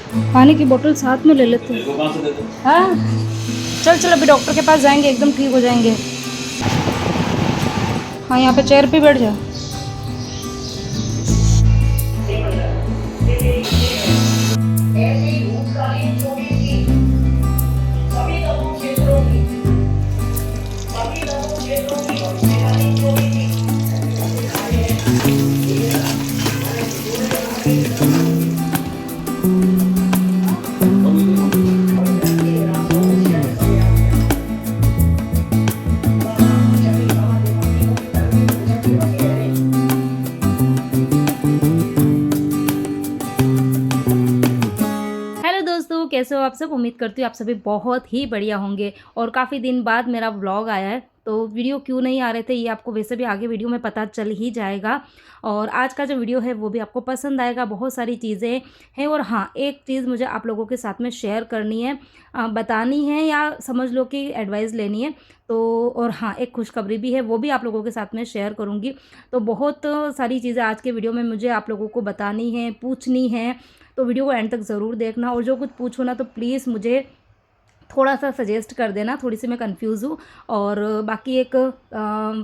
पानी की बोतल साथ में ले लेते हैं। हाँ चल चल, अभी डॉक्टर के पास जाएंगे, एकदम ठीक हो जाएंगे। हाँ यहाँ पे चेयर पे बैठ जा। हेलो दोस्तों, कैसे हो आप सब। उम्मीद करती हूँ आप सभी बहुत ही बढ़िया होंगे। और काफ़ी दिन बाद मेरा व्लॉग आया है, तो वीडियो क्यों नहीं आ रहे थे ये आपको वैसे भी आगे वीडियो में पता चल ही जाएगा। और आज का जो वीडियो है वो भी आपको पसंद आएगा। बहुत सारी चीज़ें हैं और हाँ, एक चीज़ मुझे आप लोगों के साथ में शेयर करनी है, बतानी है या समझ लो कि एडवाइस लेनी है। तो और हाँ, एक खुशखबरी भी है, वो भी आप लोगों के साथ में शेयर करूँगी। तो बहुत सारी चीज़ें आज के वीडियो में मुझे आप लोगों को बतानी है, पूछनी है। तो वीडियो को एंड तक ज़रूर देखना, और जो कुछ पूछो ना तो प्लीज़ मुझे थोड़ा सा सजेस्ट कर देना, थोड़ी सी मैं कंफ्यूज हूँ। और बाकी एक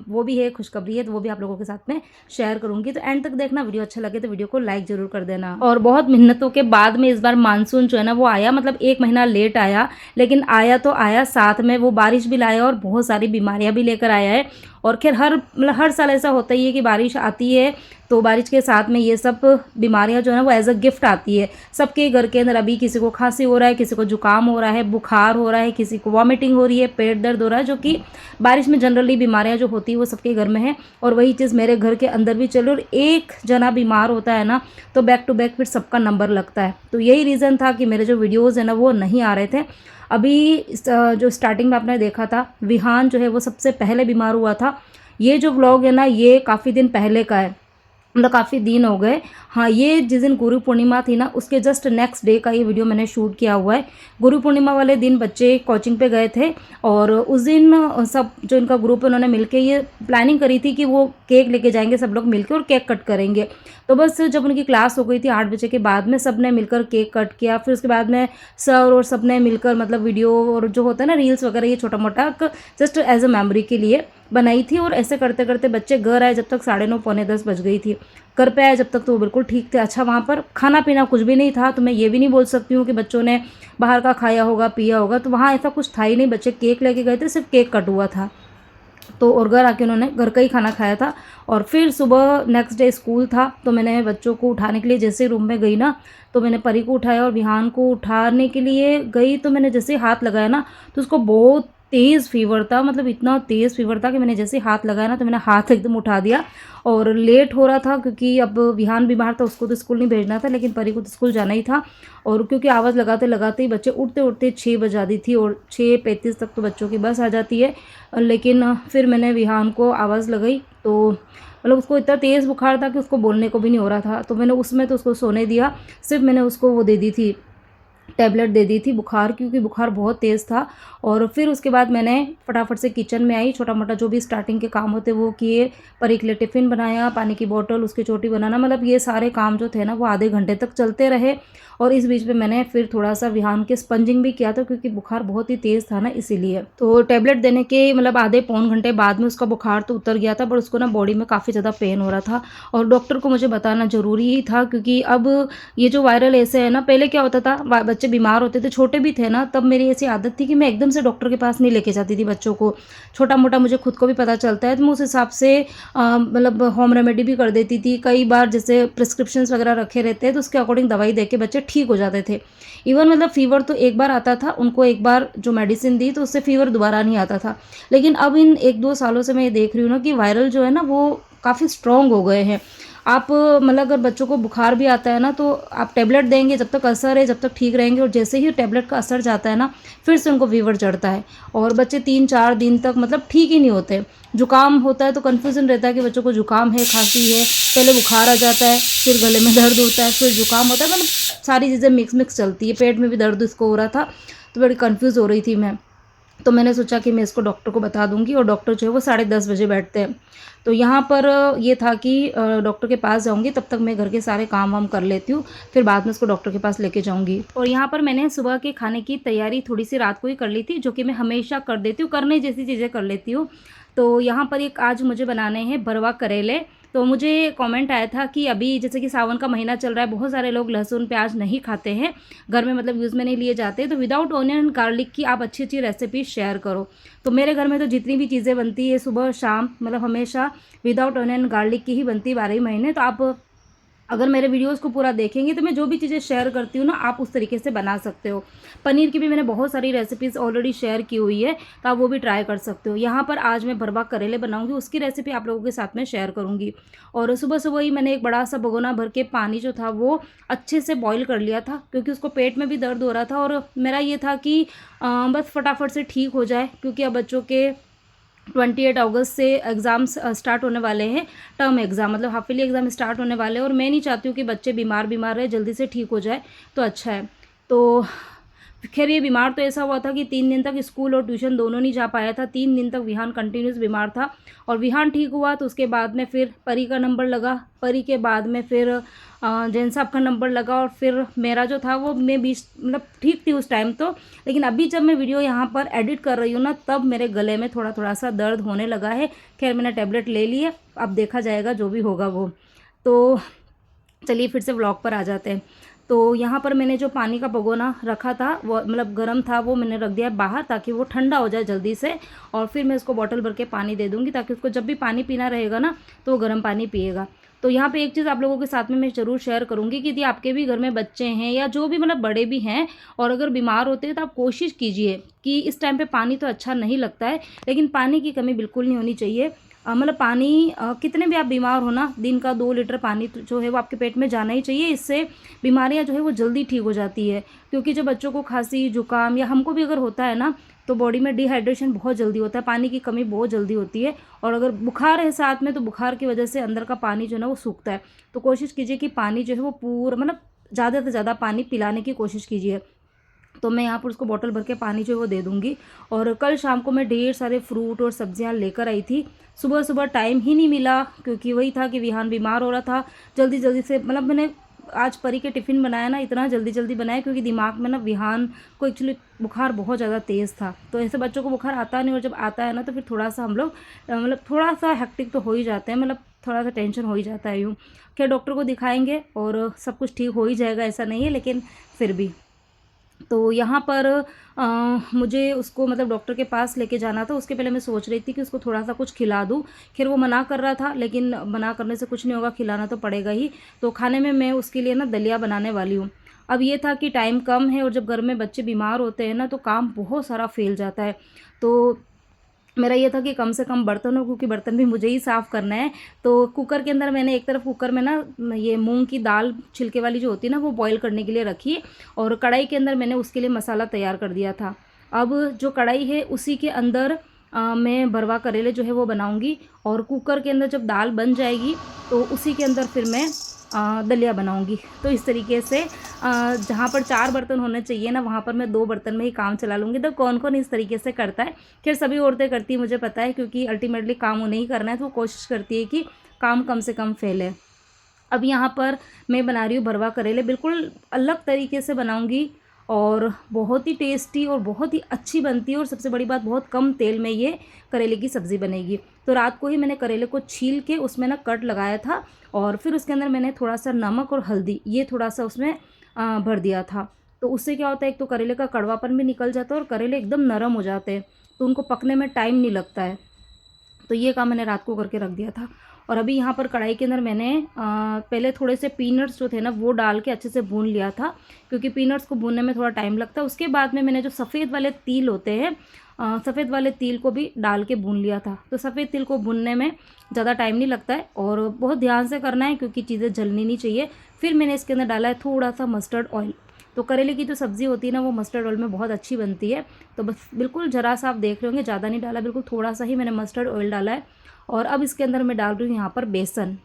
वो भी है, खुशखबरी है, तो वो भी आप लोगों के साथ में शेयर करूँगी। तो एंड तक देखना, वीडियो अच्छा लगे तो वीडियो को लाइक ज़रूर कर देना। और बहुत मेहनतों के बाद में इस बार मानसून जो है ना वो आया, मतलब 1 महीना लेट आया, लेकिन आया तो आया। साथ में वो बारिश भी लाया और बहुत सारी बीमारियाँ भी लेकर आया है। और खैर मतलब हर साल ऐसा होता ही है कि बारिश आती है, तो बारिश के साथ में ये सब बीमारियां जो है ना वो एज अ गिफ्ट आती है सबके घर के अंदर। अभी किसी को खांसी हो रहा है, किसी को जुकाम हो रहा है, बुखार हो रहा है, किसी को वॉमिटिंग हो रही है, पेट दर्द हो रहा है, जो कि बारिश में जनरली बीमारियां जो होती है वो सबके घर में है। और वही चीज़ मेरे घर के अंदर भी चलो, और एक जना बीमार होता है ना तो बैक टू बैक फिर सबका नंबर लगता है। तो यही रीज़न था कि मेरे जो वीडियोज़ है ना वो नहीं आ रहे थे। अभी जो स्टार्टिंग में आपने देखा था, विहान जो है वो सबसे पहले बीमार हुआ था। ये जो व्लॉग है ना ये काफ़ी दिन पहले का है, मतलब काफ़ी दिन हो गए। हाँ, ये जिस दिन गुरु पूर्णिमा थी ना उसके जस्ट नेक्स्ट डे का ये वीडियो मैंने शूट किया हुआ है। गुरु पूर्णिमा वाले दिन बच्चे कोचिंग पे गए थे, और उस दिन सब जो इनका ग्रुप है उन्होंने मिलके ये प्लानिंग करी थी कि वो केक लेके जाएंगे सब लोग मिलके और केक कट करेंगे। तो बस जब उनकी क्लास हो गई थी 8 बजे के बाद में, सब ने मिलकर केक कट किया। फिर उसके बाद में सर और सब ने मिलकर मतलब वीडियो और जो होता है ना रील्स वगैरह, ये छोटा मोटा जस्ट एज अ मेमोरी के लिए बनाई थी। और ऐसे करते करते बच्चे घर आए जब तक 9:30 पौने 10 बज गई थी। घर पे आए जब तक तो वो बिल्कुल ठीक थे। अच्छा, वहाँ पर खाना पीना कुछ भी नहीं था, तो मैं ये भी नहीं बोल सकती हूँ कि बच्चों ने बाहर का खाया होगा, पिया होगा। तो वहाँ ऐसा कुछ था ही नहीं, बच्चे केक लेके गए थे, सिर्फ केक कट हुआ था। तो और घर आके उन्होंने घर का ही खाना खाया था। और फिर सुबह नेक्स्ट डे स्कूल था, तो मैंने बच्चों को उठाने के लिए जैसे रूम में गई ना, तो मैंने परी को उठाया और विहान को उठाने के लिए गई। तो मैंने जैसे हाथ लगाया ना तो उसको बहुत तेज़ फीवर था, मतलब इतना तेज़ फीवर था कि मैंने जैसे हाथ लगाया ना तो मैंने हाथ एकदम उठा दिया। और लेट हो रहा था क्योंकि अब विहान बीमार था, उसको तो स्कूल नहीं भेजना था, लेकिन परी को तो स्कूल जाना ही था। और क्योंकि आवाज़ लगाते लगाते ही बच्चे उठते उठते 6 बजा दी थी, और 6:35 तक तो बच्चों की बस आ जाती है। लेकिन फिर मैंने विहान को आवाज़ लगाई, तो मतलब उसको इतना तेज़ बुखार था कि उसको बोलने को भी नहीं हो रहा था। तो मैंने उसमें तो उसको सोने दिया, सिर्फ मैंने उसको वो दे दी थी, टैबलेट दे दी थी बुखार, क्योंकि बुखार बहुत तेज़ था। और फिर उसके बाद मैंने फटाफट से किचन में आई, छोटा मोटा जो भी स्टार्टिंग के काम होते वो किए। परी के लिए टिफ़िन बनाया, पानी की बोतल, उसकी चोटी बनाना, मतलब ये सारे काम जो थे ना वो आधे घंटे तक चलते रहे। और इस बीच में मैंने फिर थोड़ा सा विहान के स्पंजिंग भी किया था, क्योंकि बुखार बहुत ही तेज़ था ना इसीलिए। तो टैबलेट देने के मतलब आधे पौन घंटे बाद में उसका बुखार तो उतर गया था, पर उसको ना बॉडी में काफ़ी ज़्यादा पेन हो रहा था। और डॉक्टर को मुझे बताना ज़रूरी ही था, क्योंकि अब ये जो वायरल ऐसे है ना, पहले क्या होता था बच्चे बीमार होते थे, छोटे भी थे ना, तब मेरी ऐसी आदत थी कि मैं एकदम से डॉक्टर के पास नहीं लेके जाती थी बच्चों को। छोटा मोटा मुझे खुद को भी पता चलता है, तो मैं उस हिसाब से मतलब होम रेमेडी भी कर देती थी। कई बार जैसे प्रिस्क्रिप्शंस वगैरह रखे रहते हैं तो उसके अकॉर्डिंग दवाई दे के बच्चे ठीक हो जाते थे। इवन मतलब फीवर तो एक बार आता था, उनको एक बार जो मेडिसिन दी तो उससे फीवर दोबारा नहीं आता था। लेकिन अब इन 1-2 सालों से मैं ये देख रही हूँ ना कि वायरल जो है ना वो काफ़ी स्ट्रॉन्ग हो गए हैं। आप मतलब अगर बच्चों को बुखार भी आता है ना तो आप टैबलेट देंगे, जब तक असर है जब तक ठीक रहेंगे, और जैसे ही टैबलेट का असर जाता है ना फिर से उनको फीवर चढ़ता है। और बच्चे 3-4 दिन तक मतलब ठीक ही नहीं होते। जुकाम होता है तो कन्फ्यूज़न रहता है कि बच्चों को जुकाम है, खांसी है, पहले बुखार आ जाता है, फिर गले में दर्द होता है, फिर जुकाम होता है, मतलब सारी चीज़ें मिक्स मिक्स चलती है। पेट में भी दर्द इसको हो रहा था, तो बड़ी कन्फ्यूज़ हो रही थी मैं। तो मैंने सोचा कि मैं इसको डॉक्टर को बता दूँगी, और डॉक्टर जो है वो 10:30 बजे बैठते हैं। तो यहाँ पर ये था कि डॉक्टर के पास जाऊँगी, तब तक मैं घर के सारे काम वाम कर लेती हूँ, फिर बाद में उसको डॉक्टर के पास लेके जाऊँगी। और यहाँ पर मैंने सुबह के खाने की तैयारी थोड़ी-सी रात को ही कर ली थी, जो कि मैं हमेशा कर देती हूँ, करने जैसी चीज़ें कर लेती हूँ। तो यहाँ पर एक आज मुझे बनाने हैं भरवा करेले। तो मुझे कमेंट आया था कि अभी जैसे कि सावन का महीना चल रहा है, बहुत सारे लोग लहसुन प्याज नहीं खाते हैं, घर में मतलब यूज़ में नहीं लिए जाते, तो विदाउट ऑनियन एंड गार्लिक की आप अच्छी अच्छी रेसिपी शेयर करो। तो मेरे घर में तो जितनी भी चीज़ें बनती है सुबह शाम मतलब हमेशा विदाउट ऑनियन एंड गार्लिक की ही बनती है 12 ही महीने। तो आप अगर मेरे वीडियोस को पूरा देखेंगे तो मैं जो भी चीज़ें शेयर करती हूँ ना, आप उस तरीके से बना सकते हो। पनीर की भी मैंने बहुत सारी रेसिपीज़ ऑलरेडी शेयर की हुई है, तो आप वो भी ट्राई कर सकते हो। यहाँ पर आज मैं भरवा करेले बनाऊंगी, उसकी रेसिपी आप लोगों के साथ में शेयर करूँगी। और सुबह सुबह ही मैंने एक बड़ा सा भगोना भर के पानी जो था वो अच्छे से बॉईल कर लिया था, क्योंकि उसको पेट में भी दर्द हो रहा था, और मेरा ये था कि बस फटाफट से ठीक हो जाए, क्योंकि अब बच्चों के 28 अगस्त से एग्ज़ाम्स स्टार्ट होने वाले हैं। टर्म एग्ज़ाम मतलब हाफ ईयरली एग्ज़ाम स्टार्ट होने वाले हैं, और मैं नहीं चाहती हूँ कि बच्चे बीमार रहे, जल्दी से ठीक हो जाए तो अच्छा है। तो खैर ये बीमार तो ऐसा हुआ था कि 3 दिन तक स्कूल और ट्यूशन दोनों नहीं जा पाया था। 3 दिन तक विहान कंटिन्यूस बीमार था, और विहान ठीक हुआ तो उसके बाद में फिर परी का नंबर लगा, परी के बाद में फिर जैन साहब का नंबर लगा, और फिर मेरा जो था वो मैं बीच मतलब ठीक थी उस टाइम तो। लेकिन अभी जब मैं वीडियो यहाँ पर एडिट कर रही हूँ ना, तब मेरे गले में थोड़ा थोड़ा सा दर्द होने लगा है। खैर मैंने टैबलेट ले ली है, अब देखा जाएगा जो भी होगा वो। तो चलिए फिर से व्लॉग पर आ जाते हैं। तो यहाँ पर मैंने जो पानी का भगोना रखा था वो मतलब गर्म था, वो मैंने रख दिया बाहर ताकि वो ठंडा हो जाए जल्दी से, और फिर मैं उसको बॉटल भर के पानी दे दूँगी, ताकि उसको जब भी पानी पीना रहेगा ना तो वो गर्म पानी पिएगा। तो यहाँ पे एक चीज़ आप लोगों के साथ में मैं ज़रूर शेयर करूँगी कि यदि आपके भी घर में बच्चे हैं या जो भी मतलब बड़े भी हैं और अगर बीमार होते हैं, तो आप कोशिश कीजिए कि इस टाइम पे पानी तो अच्छा नहीं लगता है, लेकिन पानी की कमी बिल्कुल नहीं होनी चाहिए। मतलब पानी कितने भी आप बीमार हो ना, दिन का 2 लीटर पानी तो जो है वो आपके पेट में जाना ही चाहिए। इससे बीमारियां जो है वो जल्दी ठीक हो जाती है, क्योंकि जो बच्चों को खांसी जुकाम या हमको भी अगर होता है ना, तो बॉडी में डिहाइड्रेशन बहुत जल्दी होता है, पानी की कमी बहुत जल्दी होती है। और अगर बुखार है साथ में, तो बुखार की वजह से अंदर का पानी जो है ना वो सूखता है। तो कोशिश कीजिए कि पानी जो है वो पूरा मतलब ज़्यादा से ज़्यादा पानी पिलाने की कोशिश कीजिए। तो मैं यहाँ पर उसको बॉटल भर के पानी जो है वो दे दूँगी। और कल शाम को मैं ढेर सारे फ्रूट और सब्जियाँ लेकर आई थी। सुबह सुबह टाइम ही नहीं मिला, क्योंकि वही था कि विहान बीमार हो रहा था। जल्दी जल्दी से मतलब मैंने आज परी के टिफ़िन बनाया ना, इतना जल्दी जल्दी बनाया, क्योंकि दिमाग में ना विहान को एक्चुअली बुखार बहुत ज़्यादा तेज़ था। तो ऐसे बच्चों को बुखार आता नहीं, और जब आता है ना तो फिर थोड़ा सा हम लोग मतलब थोड़ा सा हेक्टिक तो हो ही जाते हैं, मतलब थोड़ा सा टेंशन हो ही जाता है यूँ। खैर डॉक्टर को दिखाएंगे और सब कुछ ठीक हो ही जाएगा, ऐसा नहीं है, लेकिन फिर भी। तो यहाँ पर मुझे उसको मतलब डॉक्टर के पास लेके जाना था। उसके पहले मैं सोच रही थी कि उसको थोड़ा सा कुछ खिला दूँ। खैर वो मना कर रहा था, लेकिन मना करने से कुछ नहीं होगा, खिलाना तो पड़ेगा ही। तो खाने में मैं उसके लिए ना दलिया बनाने वाली हूँ। अब ये था कि टाइम कम है, और जब घर में बच्चे बीमार होते हैं ना, तो काम बहुत सारा फैल जाता है। तो मेरा ये था कि कम से कम बर्तन हो, क्योंकि बर्तन भी मुझे ही साफ़ करना है। तो कुकर के अंदर मैंने एक तरफ कुकर में ना ये मूंग की दाल छिलके वाली जो होती है ना, वो बॉईल करने के लिए रखी, और कढ़ाई के अंदर मैंने उसके लिए मसाला तैयार कर दिया था। अब जो कढ़ाई है उसी के अंदर मैं भरवा करेले जो है वो बनाऊंगी, और कुकर के अंदर जब दाल बन जाएगी तो उसी के अंदर फिर मैं दलिया बनाऊंगी। तो इस तरीके से जहाँ पर 4 बर्तन होने चाहिए ना, वहाँ पर मैं 2 बर्तन में ही काम चला लूँगी। तो कौन कौन इस तरीके से करता है? खैर सभी औरतें करती हैं, मुझे पता है, क्योंकि अल्टीमेटली काम उन्हें ही करना है, तो वो कोशिश करती है कि काम कम से कम फैले। अब यहाँ पर मैं बना रही हूँ भरवा करेले, बिल्कुल अलग तरीके से बनाऊँगी, और बहुत ही टेस्टी और बहुत ही अच्छी बनती है। और सबसे बड़ी बात, बहुत कम तेल में ये करेले की सब्ज़ी बनेगी। तो रात को ही मैंने करेले को छील के उसमें ना कट लगाया था, और फिर उसके अंदर मैंने थोड़ा सा नमक और हल्दी ये थोड़ा सा उसमें भर दिया था। तो उससे क्या होता है, एक तो करेले का कड़वापन भी निकल जाता है, और करेले एकदम नरम हो जाते हैं, तो उनको पकने में टाइम नहीं लगता है। तो ये काम मैंने रात को करके रख दिया था। और अभी यहाँ पर कढ़ाई के अंदर मैंने पहले थोड़े से पीनट्स जो थे ना वो डाल के अच्छे से भून लिया था, क्योंकि पीनट्स को भूनने में थोड़ा टाइम लगता है। उसके बाद में मैंने जो सफ़ेद वाले तिल होते हैं, सफ़ेद वाले तिल को भी डाल के भून लिया था। तो सफ़ेद तिल को भूनने में ज़्यादा टाइम नहीं लगता है, और बहुत ध्यान से करना है, क्योंकि चीज़ें जलनी नहीं चाहिए। फिर मैंने इसके अंदर डाला है थोड़ा सा मस्टर्ड ऑयल। तो करेले की जो सब्ज़ी होती है ना, वो मस्टर्ड ऑयल में बहुत अच्छी बनती है। तो बस बिल्कुल ज़रा सा आप देख रहे होंगे, ज़्यादा नहीं डाला, बिल्कुल थोड़ा सा ही मैंने मस्टर्ड ऑयल डाला है। और अब इसके अंदर मैं डाल रही हूँ यहाँ पर बेसन,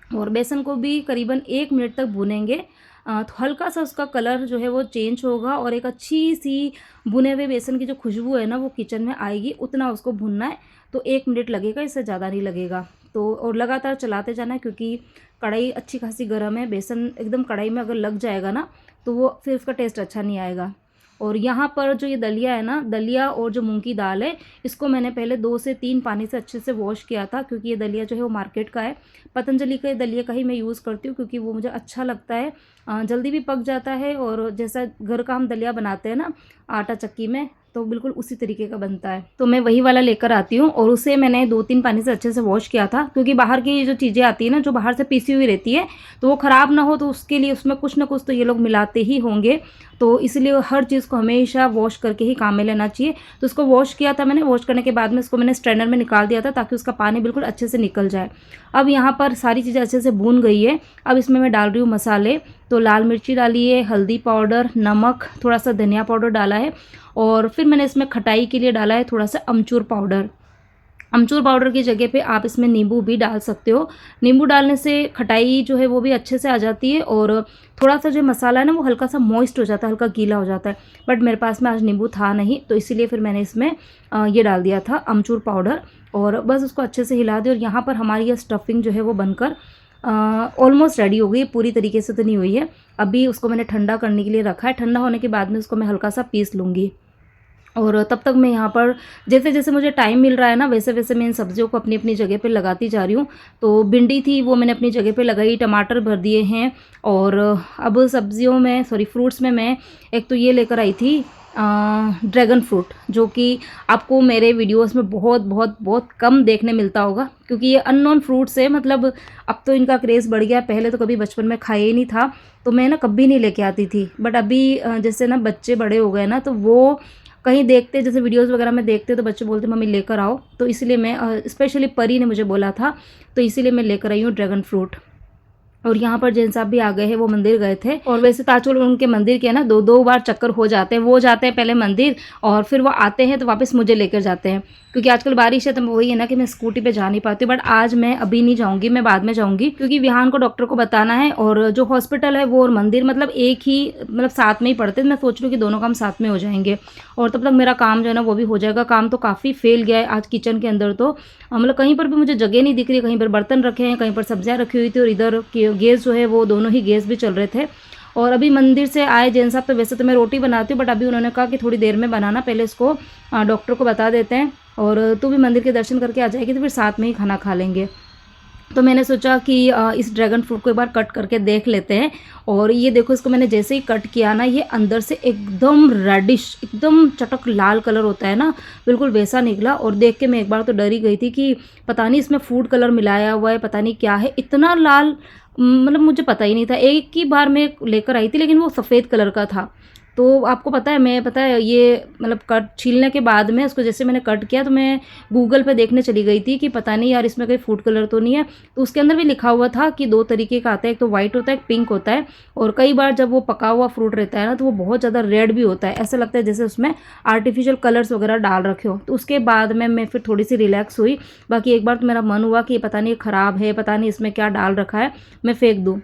और बेसन को भी करीबन 1 मिनट तक भूनेंगे। तो हल्का सा उसका कलर जो है वो चेंज होगा और एक अच्छी सी भुने हुए बेसन की जो खुशबू है ना वो किचन में आएगी, उतना उसको भुनना है। तो 1 मिनट लगेगा, इससे ज़्यादा नहीं लगेगा। तो और लगातार चलाते जाना है क्योंकि कढ़ाई अच्छी खासी गर्म है। बेसन एकदम कढ़ाई में अगर लग जाएगा ना तो वो फिर उसका टेस्ट अच्छा नहीं आएगा। और यहाँ पर जो ये दलिया है ना, दलिया और जो मूंग की दाल है, इसको मैंने पहले 2 से 3 पानी से अच्छे से वॉश किया था क्योंकि ये दलिया जो है वो मार्केट का है। पतंजलि के दलिया का ही मैं यूज़ करती हूँ क्योंकि वो मुझे अच्छा लगता है, जल्दी भी पक जाता है और जैसा घर का हम दलिया बनाते हैं ना आटा चक्की में, तो बिल्कुल उसी तरीके का बनता है। तो मैं वही वाला लेकर आती हूँ और उसे मैंने 2-3 पानी से अच्छे से वॉश किया था क्योंकि बाहर की जो चीज़ें आती है ना, जो बाहर से पीसी हुई रहती है, तो वो ख़राब ना हो तो उसके लिए उसमें कुछ ना कुछ तो ये लोग मिलाते ही होंगे। तो इसलिए हर चीज़ को हमेशा वॉश करके ही काम में लेना चाहिए। तो उसको वॉश किया था मैंने, वॉश करने के बाद में इसको मैंने स्ट्रेनर में निकाल दिया था ताकि उसका पानी बिल्कुल अच्छे से निकल जाए। अब यहाँ पर सारी चीज़ें अच्छे से भून गई है। अब इसमें मैं डाल रही हूँ मसाले। तो लाल मिर्ची डाली है, हल्दी पाउडर, नमक, थोड़ा सा धनिया पाउडर डाला है और फिर मैंने इसमें खटाई के लिए डाला है थोड़ा सा अमचूर पाउडर। अमचूर पाउडर की जगह पे आप इसमें नींबू भी डाल सकते हो। नींबू डालने से खटाई जो है वो भी अच्छे से आ जाती है और थोड़ा सा जो मसाला है ना वो हल्का सा मॉइस्ट हो जाता है, हल्का गीला हो जाता है। बट मेरे पास में आज नींबू था नहीं, तो इसीलिए फिर मैंने इसमें ये डाल दिया था अमचूर पाउडर और बस उसको अच्छे से हिला दिया। और यहाँ पर हमारी ये स्टफिंग जो है वो बनकर ऑलमोस्ट रेडी हो गई, पूरी तरीके से तो नहीं हुई है। अभी उसको मैंने ठंडा करने के लिए रखा है। ठंडा होने के बाद में उसको मैं हल्का सा पीस लूँगी और तब तक मैं यहाँ पर जैसे जैसे मुझे टाइम मिल रहा है ना वैसे वैसे मैं इन सब्जियों को अपनी अपनी जगह पे लगाती जा रही हूँ। तो भिंडी थी वो मैंने अपनी जगह पे लगाई, टमाटर भर दिए हैं और अब सब्जियों में फ्रूट्स में मैं एक तो ये लेकर आई थी ड्रैगन फ्रूट, जो कि आपको मेरे वीडियोस में बहुत बहुत बहुत कम देखने मिलता होगा क्योंकि ये अननोन फ्रूट्स है। मतलब अब तो इनका क्रेज़ बढ़ गया, पहले तो कभी बचपन में खाया ही नहीं था, तो मैं ना कभी नहीं लेके आती थी। बट अभी जैसे ना बच्चे बड़े हो गए ना, तो वो कहीं देखते, जैसे वीडियोस वगैरह में देखते तो बच्चे बोलते मम्मी लेकर आओ, तो इसलिए मैं स्पेशली परी ने मुझे बोला था, तो इसीलिए मैं लेकर आई हूँ ड्रैगन फ्रूट। और यहाँ पर जैन साहब भी आ गए हैं, वो मंदिर गए थे और वैसे ताजपुर उनके मंदिर के ना 2-2 बार चक्कर हो जाते हैं। वो जाते हैं पहले मंदिर और फिर वो आते हैं तो वापस मुझे लेकर जाते हैं क्योंकि आजकल बारिश है, तो वही है ना कि मैं स्कूटी पे जा नहीं पाती हूँ। बट आज मैं अभी नहीं जाऊँगी, मैं बाद में जाऊँगी क्योंकि विहान को डॉक्टर को बताना है और जो हॉस्पिटल है वो और मंदिर मतलब एक ही, मतलब साथ में ही पड़ते हैं। मैं सोच रही हूँ कि दोनों काम साथ में हो जाएंगे और तब तक मेरा काम जो है ना वो भी हो जाएगा। काम तो काफ़ी फैल गया है आज किचन के अंदर, तो मतलब कहीं पर भी मुझे जगह नहीं दिख रही। कहीं पर बर्तन रखे हैं, कहीं पर सब्जियाँ रखी हुई थी और इधर गैस जो है वो दोनों ही गैस भी चल रहे थे। और अभी मंदिर से आए जैन साहब, तो वैसे तो मैं रोटी बनाती हूँ बट अभी उन्होंने कहा कि थोड़ी देर में बनाना, पहले इसको डॉक्टर को बता देते हैं और तू भी मंदिर के दर्शन करके आ जाएगी तो फिर साथ में ही खाना खा लेंगे। तो मैंने सोचा कि इस ड्रैगन फ्रूट को एक बार कट करके देख लेते हैं। और ये देखो, इसको मैंने जैसे ही कट किया ना, ये अंदर से एकदम रेडिश, एकदम चटक लाल कलर होता है ना, बिल्कुल वैसा निकला। और देख के मैं एक बार तो डर ही गई थी कि पता नहीं इसमें फूड कलर मिलाया हुआ है, पता नहीं क्या है, इतना लाल, मतलब मुझे पता ही नहीं था। एक ही बार मैं लेकर आई थी लेकिन वो सफ़ेद कलर का था। तो आपको पता है, मैं पता है ये मतलब कट छीलने के बाद में उसको जैसे मैंने कट किया तो मैं गूगल पे देखने चली गई थी कि पता नहीं यार इसमें कोई फूड कलर तो नहीं है। तो उसके अंदर भी लिखा हुआ था कि 2 तरीके का आता है, एक तो वाइट होता है, एक पिंक होता है। और कई बार जब वो पका हुआ फ्रूट रहता है ना तो वो बहुत ज़्यादा रेड भी होता है, ऐसा लगता है जैसे उसमें आर्टिफिशियल कलर्स वगैरह डाल रखे हो। तो उसके बाद में मैं फिर थोड़ी सी रिलैक्स हुई। बाकी एक बार तो मेरा मन हुआ कि पता नहीं ख़राब है, पता नहीं इसमें क्या डाल रखा है, मैं फेंक दूँ।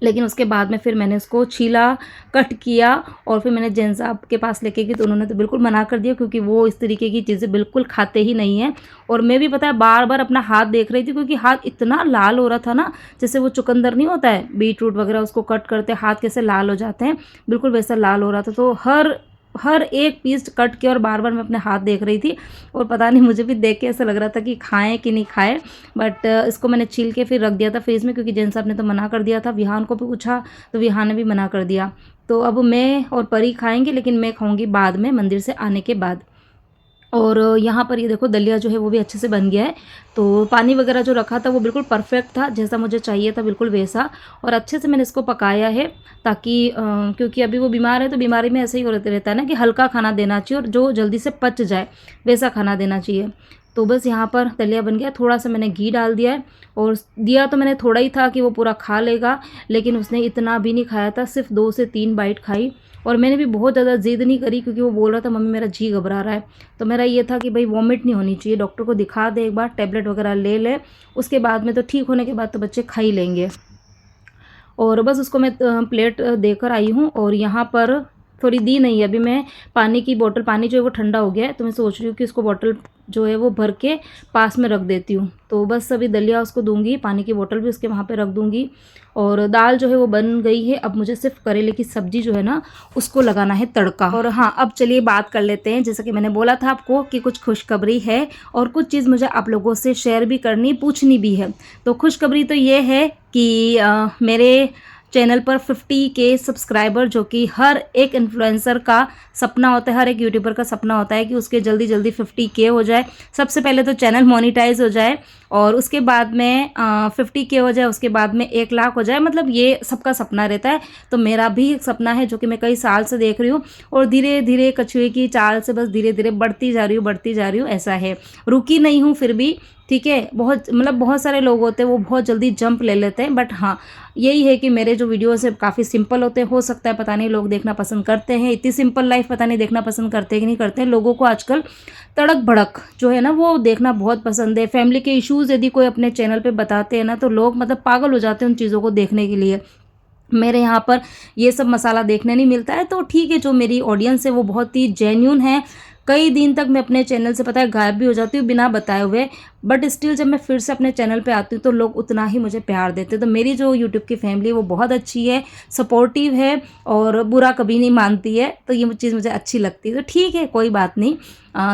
लेकिन उसके बाद में फिर मैंने उसको छीला, कट किया और फिर मैंने जैन साहब के पास लेके गई तो उन्होंने तो बिल्कुल मना कर दिया क्योंकि वो इस तरीके की चीज़ें बिल्कुल खाते ही नहीं हैं। और मैं भी पता है बार बार अपना हाथ देख रही थी क्योंकि हाथ इतना लाल हो रहा था ना, जैसे वो चुकंदर नहीं होता है, बीट रूट वगैरह, उसको कट करते हाथ कैसे लाल हो जाते हैं, बिल्कुल वैसा लाल हो रहा था। तो हर एक पीस कट के और बार बार मैं अपने हाथ देख रही थी और पता नहीं मुझे भी देख के ऐसा लग रहा था कि खाएं कि नहीं खाएं। बट इसको मैंने छील के फिर रख दिया था फ्रीज में क्योंकि जैन साहब ने तो मना कर दिया था। विहान को भी पूछा तो विहान ने भी मना कर दिया। तो अब मैं और परी खाएंगे, लेकिन मैं खाऊंगी बाद में, मंदिर से आने के बाद। और यहाँ पर ये देखो दलिया जो है वो भी अच्छे से बन गया है। तो पानी वगैरह जो रखा था वो बिल्कुल परफेक्ट था, जैसा मुझे चाहिए था बिल्कुल वैसा। और अच्छे से मैंने इसको पकाया है ताकि क्योंकि अभी वो बीमार है तो बीमारी में ऐसे ही होते रहता है ना कि हल्का खाना देना चाहिए और जो जल्दी से पच जाए वैसा खाना देना चाहिए। तो बस यहाँ पर दलिया बन गया। थोड़ा सा मैंने घी डाल दिया है और दिया तो मैंने थोड़ा ही था कि वो पूरा खा लेगा, लेकिन उसने इतना भी नहीं खाया था, सिर्फ 2 से 3 बाइट खाई। और मैंने भी बहुत ज़्यादा ज़िद नहीं करी क्योंकि वो बोल रहा था मम्मी मेरा जी घबरा रहा है। तो मेरा ये था कि भाई वॉमिट नहीं होनी चाहिए, डॉक्टर को दिखा दे, एक बार टेबलेट वगैरह ले ले, उसके बाद में तो ठीक होने के बाद तो बच्चे खा ही लेंगे। और बस उसको मैं प्लेट देकर आई हूँ। और यहाँ पर थोड़ी दी नहीं है, अभी मैं पानी की बोतल, पानी जो है वो ठंडा हो गया है, तो मैं सोच रही हूँ कि उसको बोतल जो है वो भर के पास में रख देती हूँ। तो बस अभी दलिया उसको दूंगी, पानी की बोतल भी उसके वहाँ पे रख दूंगी। और दाल जो है वो बन गई है, अब मुझे सिर्फ करेले की सब्जी जो है ना उसको लगाना है तड़का। और हाँ, अब चलिए बात कर लेते हैं। जैसा कि मैंने बोला था आपको कि कुछ खुशखबरी है और कुछ चीज़ मुझे आप लोगों से शेयर भी करनी, पूछनी भी है। तो खुशखबरी तो ये है कि मेरे चैनल पर 50K सब्सक्राइबर, जो कि हर एक इन्फ्लुएंसर का सपना होता है, हर एक यूट्यूबर का सपना होता है कि उसके जल्दी जल्दी 50K हो जाए। सबसे पहले तो चैनल मोनेटाइज हो जाए और उसके बाद में 50K हो जाए, उसके बाद में 1 लाख हो जाए। मतलब ये सबका सपना रहता है, तो मेरा भी एक सपना है जो कि मैं कई साल से देख रही हूँ। और धीरे धीरे कछुए की चाल से बस धीरे धीरे बढ़ती जा रही हूँ, बढ़ती जा रही हूँ, ऐसा है। रुकी नहीं हूँ फिर भी, ठीक है। बहुत सारे लोग होते हैं वो बहुत जल्दी जंप ले लेते हैं, बट हाँ यही है कि मेरे जो वीडियोस है काफ़ी सिंपल होते हैं। हो सकता है पता नहीं लोग देखना पसंद करते हैं, इतनी सिंपल लाइफ पता नहीं देखना पसंद करते हैं कि नहीं करते हैं। लोगों को आजकल तड़क भड़क जो है ना वो देखना बहुत पसंद है। फैमिली के इश्यूज़ यदि कोई अपने चैनल पे बताते हैं ना तो लोग मतलब पागल हो जाते हैं उन चीज़ों को देखने के लिए। मेरे यहाँ पर ये सब मसाला देखने नहीं मिलता है, तो ठीक है। जो मेरी ऑडियंस है वो बहुत ही जेन्यून है। कई दिन तक मैं अपने चैनल से पता है गायब भी हो जाती हूँ बिना बताए हुए, बट स्टिल जब मैं फिर से अपने चैनल पे आती हूँ तो लोग उतना ही मुझे प्यार देते हैं। तो मेरी जो यूट्यूब की फैमिली है वो बहुत अच्छी है, सपोर्टिव है और बुरा कभी नहीं मानती है। तो ये चीज़ मुझे अच्छी लगती है। तो ठीक है, कोई बात नहीं,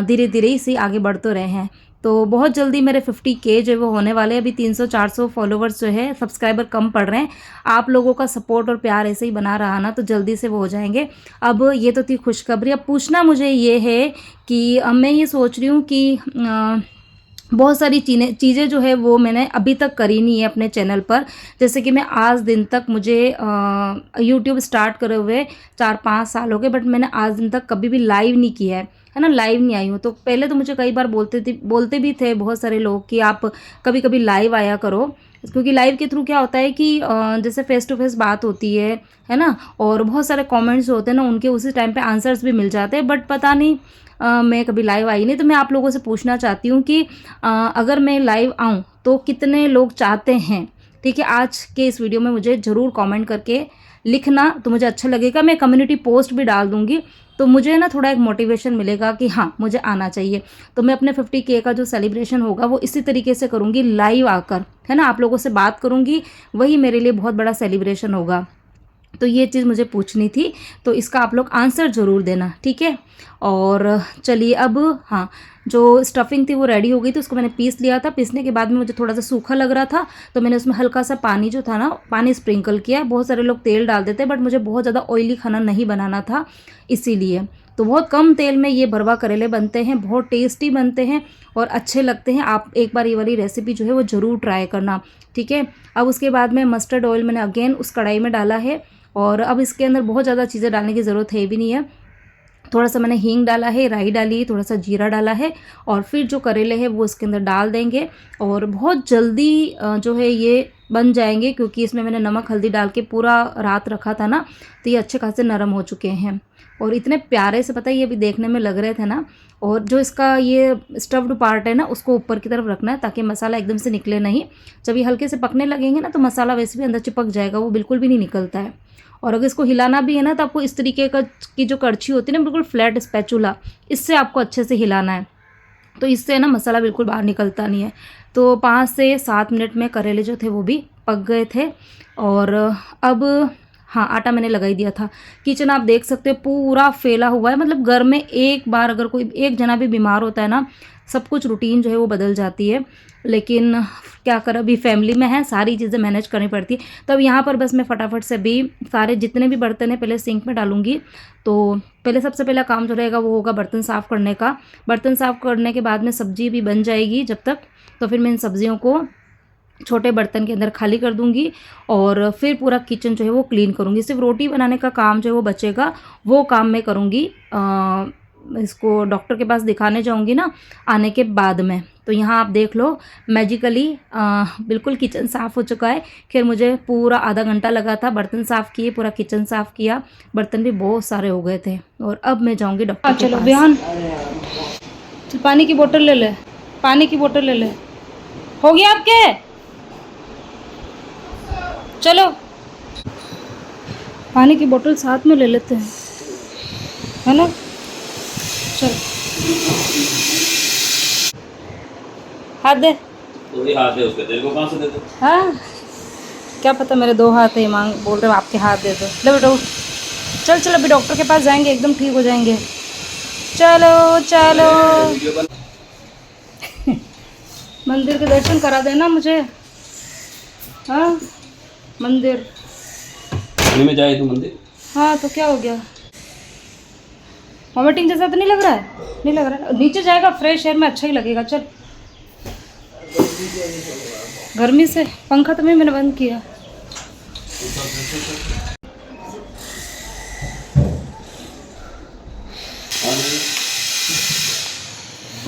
धीरे धीरे इसी आगे बढ़ तो रहे हैं। तो बहुत जल्दी मेरे 50K जो है वो होने वाले हैं। अभी 300-400 फॉलोवर्स जो है, सब्सक्राइबर कम पड़ रहे हैं। आप लोगों का सपोर्ट और प्यार ऐसे ही बना रहा ना तो जल्दी से वो हो जाएंगे। अब ये तो थी खुशखबरी। अब पूछना मुझे ये है कि अब मैं ये सोच रही हूँ कि बहुत सारी चीज़ें जो है वो मैंने अभी तक करी नहीं है अपने चैनल पर। जैसे कि मैं आज दिन तक, मुझे यूट्यूब स्टार्ट करे हुए 4-5 साल हो गए, बट मैंने आज दिन तक कभी भी लाइव नहीं किया है ना, लाइव नहीं आई हूँ। तो पहले तो मुझे कई बार बोलते भी थे बहुत सारे लोग कि आप कभी कभी लाइव आया करो, क्योंकि लाइव के थ्रू क्या होता है कि जैसे फेस टू फेस बात होती है ना, और बहुत सारे कमेंट्स होते हैं ना, उनके उसी टाइम पे आंसर्स भी मिल जाते हैं। बट पता नहीं, मैं कभी लाइव आई नहीं। तो मैं आप लोगों से पूछना चाहती हूँ कि अगर मैं लाइव आऊँ तो कितने लोग चाहते हैं, ठीक है। आज के इस वीडियो में मुझे ज़रूर कमेंट करके लिखना, तो मुझे अच्छा लगेगा। मैं कम्युनिटी पोस्ट भी डाल दूँगी, तो मुझे ना थोड़ा एक मोटिवेशन मिलेगा कि हाँ मुझे आना चाहिए। तो मैं अपने 50K का जो सेलिब्रेशन होगा वो इसी तरीके से करूँगी, लाइव आकर, है ना, आप लोगों से बात करूँगी, वही मेरे लिए बहुत बड़ा सेलिब्रेशन होगा। तो ये चीज़ मुझे पूछनी थी, तो इसका आप लोग आंसर ज़रूर देना, ठीक है। और चलिए अब हाँ, जो स्टफिंग थी वो रेडी हो गई थी, उसको मैंने पीस लिया था। पीसने के बाद में मुझे थोड़ा सा सूखा लग रहा था, तो मैंने उसमें हल्का सा पानी जो था ना, पानी स्प्रिंकल किया। बहुत सारे लोग तेल डाल देते हैं, बट मुझे बहुत ज़्यादा ऑयली खाना नहीं बनाना था, इसीलिए तो बहुत कम तेल में ये भरवा करेले बनते हैं, बहुत टेस्टी बनते हैं और अच्छे लगते हैं। आप एक बार ये वाली रेसिपी जो है वो ज़रूर ट्राई करना, ठीक है। अब उसके बाद में मस्टर्ड ऑयल मैंने अगेन उस कढ़ाई में डाला है, और अब इसके अंदर बहुत ज़्यादा चीज़ें डालने की ज़रूरत है भी नहीं है। थोड़ा सा मैंने हींग डाला है, राई डाली है, थोड़ा सा जीरा डाला है, और फिर जो करेले हैं वो इसके अंदर डाल देंगे। और बहुत जल्दी जो है ये बन जाएंगे, क्योंकि इसमें मैंने नमक हल्दी डाल के पूरा रात रखा था ना, तो ये अच्छे खासे नरम हो चुके हैं और इतने प्यारे से, पता है, ये भी देखने में लग रहे थे ना। और जो इसका ये स्टफ्ड पार्ट है ना, उसको ऊपर की तरफ रखना है ताकि मसाला एकदम से निकले नहीं। जब ये हल्के से पकने लगेंगे ना तो मसाला वैसे भी अंदर चिपक जाएगा, वो बिल्कुल भी नहीं निकलता है। और अगर इसको हिलाना भी है ना तो आपको इस तरीके की जो करछी होती है ना, बिल्कुल फ्लैट स्पैचुला, इससे आपको अच्छे से हिलाना है, तो इससे ना मसाला बिल्कुल बाहर निकलता नहीं है। तो 5 से 7 मिनट में करेले जो थे वो भी पक गए थे। और अब हाँ, आटा मैंने लगा ही दिया था। किचन आप देख सकते हो पूरा फैला हुआ है। मतलब घर में एक बार अगर कोई एक जना भी बीमार होता है ना, सब कुछ रूटीन जो है वो बदल जाती है। लेकिन क्या कर, अभी फैमिली में है, सारी चीज़ें मैनेज करनी पड़ती है। तो अब यहाँ पर बस मैं फटाफट से भी सारे जितने भी बर्तन हैं पहले सिंक में डालूंगी। तो पहले सबसे पहला काम जो रहेगा वो होगा बर्तन साफ़ करने का। बर्तन साफ़ करने के बाद में सब्जी भी बन जाएगी जब तक, तो फिर मैं इन सब्जियों को छोटे बर्तन के अंदर खाली कर दूंगी और फिर पूरा किचन जो है वो क्लीन करूंगी। सिर्फ रोटी बनाने का काम जो है वो बचेगा, वो काम मैं करूंगी इसको डॉक्टर के पास दिखाने जाऊंगी ना आने के बाद में। तो यहाँ आप देख लो मैजिकली बिल्कुल किचन साफ़ हो चुका है। खैर मुझे पूरा आधा घंटा लगा था, बर्तन साफ़ किए, पूरा किचन साफ़ किया, बर्तन भी बहुत सारे हो गए थे। और अब मैं जाऊंगी डॉक्टर के पास। चलो बिहान, पानी की बोतल ले ले, पानी की बोतल ले ले। हो गया आपके? चलो पानी की बोतल साथ में ले लेते हैं, है ना। चल हाथ दे। तो भी हाथ है उसके, तेरे को कहाँ से दे दो? हाँ क्या पता मेरे 2 हाथ है, मांग बोल रहे हो आपके हाथ दे दो। ले बेटा उठ, चल चल अभी डॉक्टर के पास जाएंगे, एकदम ठीक हो जाएंगे। चलो चलो वीडियो बन। मंदिर के दर्शन करा देना मुझे। हाँ मंदिर। पानी में जाए तू मंदिर? हाँ तो क्या हो गया, वॉमिटिंग जैसा तो नहीं लग रहा है? नहीं लग रहा है, नीचे जाएगा फ्रेश एयर में अच्छा ही लगेगा। चल गर्मी से पंखा तो मैंने बंद किया।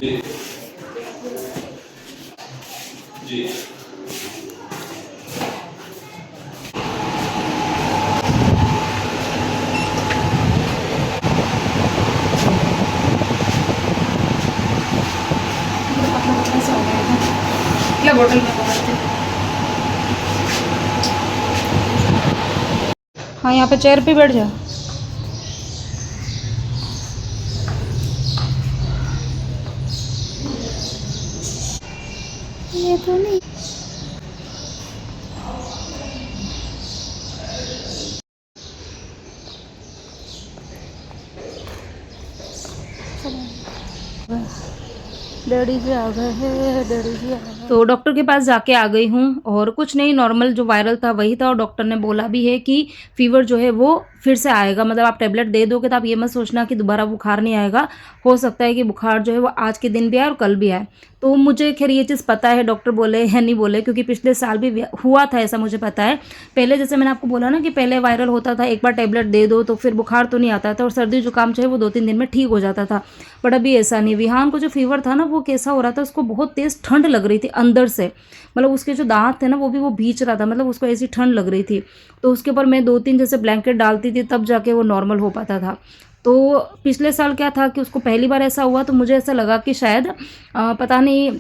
जी जी। बोतल में पकड़ते। हाँ यहाँ पे चेयर पे बैठ जा। ये तो नहीं। डैडी जी आ गए हैं, डैडी जी आ गए। तो डॉक्टर के पास जाके आ गई हूँ और कुछ नहीं, नॉर्मल जो वायरल था वही था, और डॉक्टर ने बोला भी है कि फीवर जो है वो फिर से आएगा। मतलब आप टेबलेट दे दोगे तो आप ये मत सोचना कि दोबारा बुखार नहीं आएगा, हो सकता है कि बुखार जो है वो आज के दिन भी आए और कल भी आए। तो मुझे खैर ये चीज़ पता है, डॉक्टर बोले या नहीं बोले, क्योंकि पिछले साल भी हुआ था ऐसा, मुझे पता है। पहले जैसे मैंने आपको बोला ना कि पहले वायरल होता था, एक बार टेबलेट दे दो तो फिर बुखार तो नहीं आता था, और सर्दी जुकाम जो है वो 2-3 दिन में ठीक हो जाता था। बट अभी ऐसा नहीं। विहान को जो फीवर था ना वो कैसा हो रहा था, उसको बहुत तेज़ ठंड लग रही थी अंदर से, मतलब उसके जो दांत थे ना वो भी वो भींच रहा था, मतलब उसको ऐसी ठंड लग रही थी। तो उसके ऊपर मैं 2-3 जैसे ब्लैंकेट डालती थी तब जाके वो नॉर्मल हो पाता था। तो पिछले साल क्या था कि उसको पहली बार ऐसा हुआ, तो मुझे ऐसा लगा कि शायद पता नहीं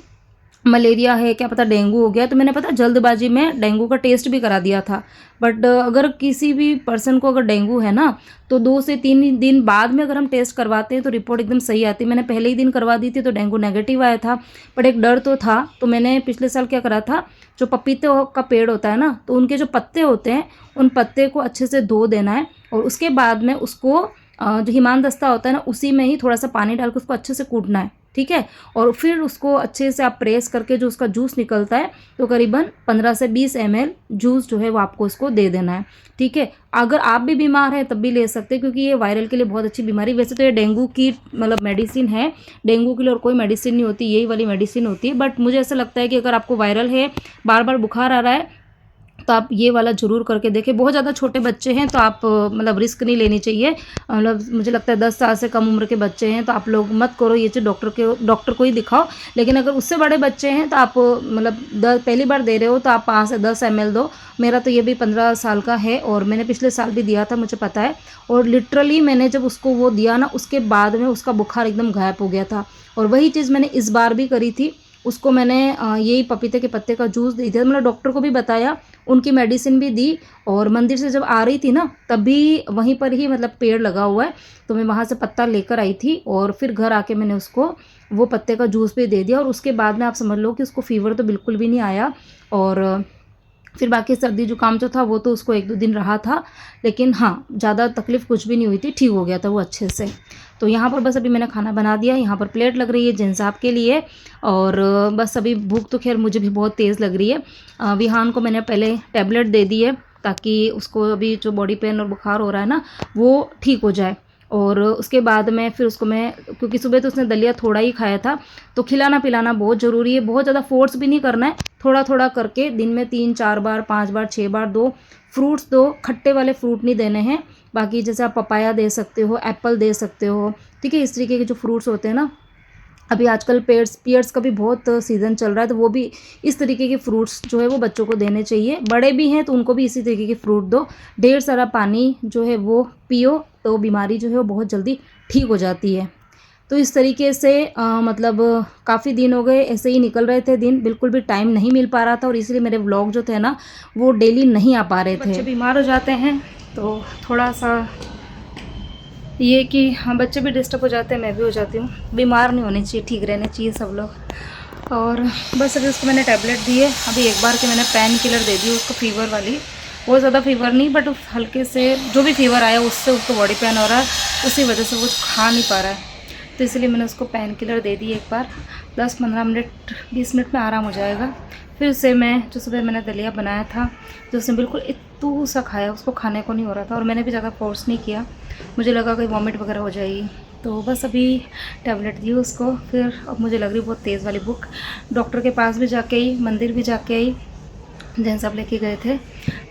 मलेरिया है, क्या पता डेंगू हो गया। तो मैंने पता जल्दबाजी में डेंगू का टेस्ट भी करा दिया था। बट अगर किसी भी पर्सन को अगर डेंगू है ना, तो 2 से 3 दिन बाद में अगर हम टेस्ट करवाते हैं तो रिपोर्ट एकदम सही आती है। मैंने पहले ही दिन करवा दी थी तो डेंगू नेगेटिव आया था, बट एक डर तो था। तो मैंने पिछले साल क्या करा था, जो पपीते का पेड़ होता है ना, तो उनके जो पत्ते होते हैं उन पत्ते को अच्छे से धो देना है, और उसके बाद में उसको जो हिमान दस्ता होता है ना उसी में ही थोड़ा सा पानी डाल के उसको अच्छे से कूटना है, ठीक है। और फिर उसको अच्छे से आप प्रेस करके जो उसका जूस निकलता है, तो करीबन 15 से 20 ml जूस जो है वो आपको उसको दे देना है, ठीक है। अगर आप भी बीमार हैं तब भी ले सकते हैं, क्योंकि ये वायरल के लिए बहुत अच्छी बीमारी। वैसे तो ये डेंगू की मतलब मेडिसिन है, डेंगू के लिए और कोई मेडिसिन नहीं होती, यही वाली मेडिसिन होती है। बट मुझे ऐसा लगता है कि अगर आपको वायरल है, बार बार बुखार आ रहा है, तो आप ये वाला ज़रूर करके देखें। बहुत ज़्यादा छोटे बच्चे हैं तो आप मतलब रिस्क नहीं लेनी चाहिए। मतलब मुझे लगता है 10 साल से कम उम्र के बच्चे हैं तो आप लोग मत करो ये चीज़, डॉक्टर को ही दिखाओ। लेकिन अगर उससे बड़े बच्चे हैं तो आप मतलब पहली बार दे रहे हो तो आप 5 से 10 ml दो। मेरा तो ये भी 15 साल का है और मैंने पिछले साल भी दिया था, मुझे पता है। और लिटरली मैंने जब उसको वो दिया ना, उसके बाद में उसका बुखार एकदम गायब हो गया था। और वही चीज़ मैंने इस बार भी करी थी, उसको मैंने यही पपीते के पत्ते का जूस दे दिया। मतलब डॉक्टर को भी बताया, उनकी मेडिसिन भी दी, और मंदिर से जब आ रही थी ना तब भी वहीं पर ही मतलब पेड़ लगा हुआ है, तो मैं वहाँ से पत्ता लेकर आई थी और फिर घर आके मैंने उसको वो पत्ते का जूस भी दे दिया। और उसके बाद में आप समझ लो कि उसको फीवर तो बिल्कुल भी नहीं आया। और फिर बाकी सर्दी जुकाम जो था वो तो उसको 1-2 दिन रहा था, लेकिन हाँ ज़्यादा तकलीफ़ कुछ भी नहीं हुई थी, ठीक हो गया था वो अच्छे से। तो यहाँ पर बस अभी मैंने खाना बना दिया, यहाँ पर प्लेट लग रही है जिन साहब के लिए। और बस अभी भूख तो खैर मुझे भी बहुत तेज़ लग रही है। विहान को मैंने पहले टैबलेट दे दी है ताकि उसको अभी जो बॉडी पेन और बुखार हो रहा है ना वो ठीक हो जाए। और उसके बाद में फिर उसको मैं, क्योंकि सुबह तो उसने दलिया थोड़ा ही खाया था, तो खिलाना पिलाना बहुत ज़रूरी है। बहुत ज़्यादा फोर्स भी नहीं करना है, थोड़ा थोड़ा करके दिन में 3-4 बार, 5 बार, 6 बार दो। फ्रूट्स दो, खट्टे वाले फ्रूट नहीं देने हैं। बाकी जैसे आप पपाया दे सकते हो, एप्पल दे सकते हो, ठीक है। इस तरीके के जो फ्रूट्स होते हैं ना, अभी आजकल पियर्स का भी बहुत सीज़न चल रहा है, तो वो भी इस तरीके के फ्रूट्स जो है वो बच्चों को देने चाहिए। बड़े भी हैं तो उनको भी इसी तरीके के फ्रूट दो। ढेर सारा पानी जो है वो पियो, तो बीमारी जो है वो बहुत जल्दी ठीक हो जाती है। तो इस तरीके से मतलब काफ़ी दिन हो गए ऐसे ही निकल रहे थे दिन, बिल्कुल भी टाइम नहीं मिल पा रहा था, और इसलिए मेरे व्लॉग जो थे ना वो डेली नहीं आ पा रहे थे। बच्चे बीमार हो जाते हैं तो थोड़ा सा ये कि हाँ बच्चे भी डिस्टर्ब हो जाते हैं, मैं भी हो जाती हूँ। बीमार नहीं होने चाहिए, ठीक रहने चाहिए सब लोग। और बस अभी उसको मैंने टैबलेट दी है। अभी एक बार के मैंने पेन किलर दे दी उसको, फीवर वाली। बहुत ज़्यादा फीवर नहीं, बट हल्के से जो भी फीवर आया उससे उसको बॉडी पेन हो रहा है, उसी वजह से वो खा नहीं पा रहा है। तो इसलिए मैंने उसको पेन किलर दे दी एक बार। 10-15 मिनट 20 मिनट में आराम हो जाएगा। फिर उससे मैं जो सुबह मैंने दलिया बनाया था, जो उसने बिल्कुल इतू सा खाया, उसको खाने को नहीं हो रहा था। और मैंने भी ज़्यादा फोर्स नहीं किया, मुझे लगा कहीं वॉमिट वगैरह हो जाएगी। तो बस अभी टैबलेट दी उसको। फिर अब मुझे लग रही बहुत तेज़ वाली भूख। डॉक्टर के पास भी जाके आई, मंदिर भी जाके आई, जैन साहब लेके गए थे।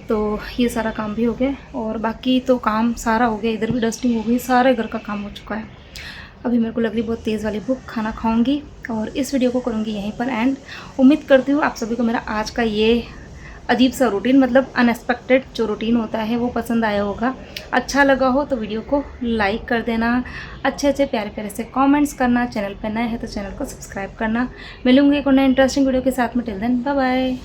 तो ये सारा काम भी हो गया और बाकी तो काम सारा हो गया। इधर भी डस्टिंग हो गई, सारे घर का काम हो चुका है। अभी मेरे को लग रही बहुत तेज़ वाली भूख, खाना खाऊंगी और इस वीडियो को करूंगी यहीं पर एंड। उम्मीद करती हूँ आप सभी को मेरा आज का ये अजीब सा रूटीन, मतलब अनएक्सपेक्टेड जो रूटीन होता है, वो पसंद आया होगा। अच्छा लगा हो तो वीडियो को लाइक कर देना, अच्छे अच्छे प्यारे प्यारे से कमेंट्स करना, चैनल पर नए हैं तो चैनल को सब्सक्राइब करना। मिलूंगी एक और नए इंटरेस्टिंग वीडियो के साथ में। Till then bye bye.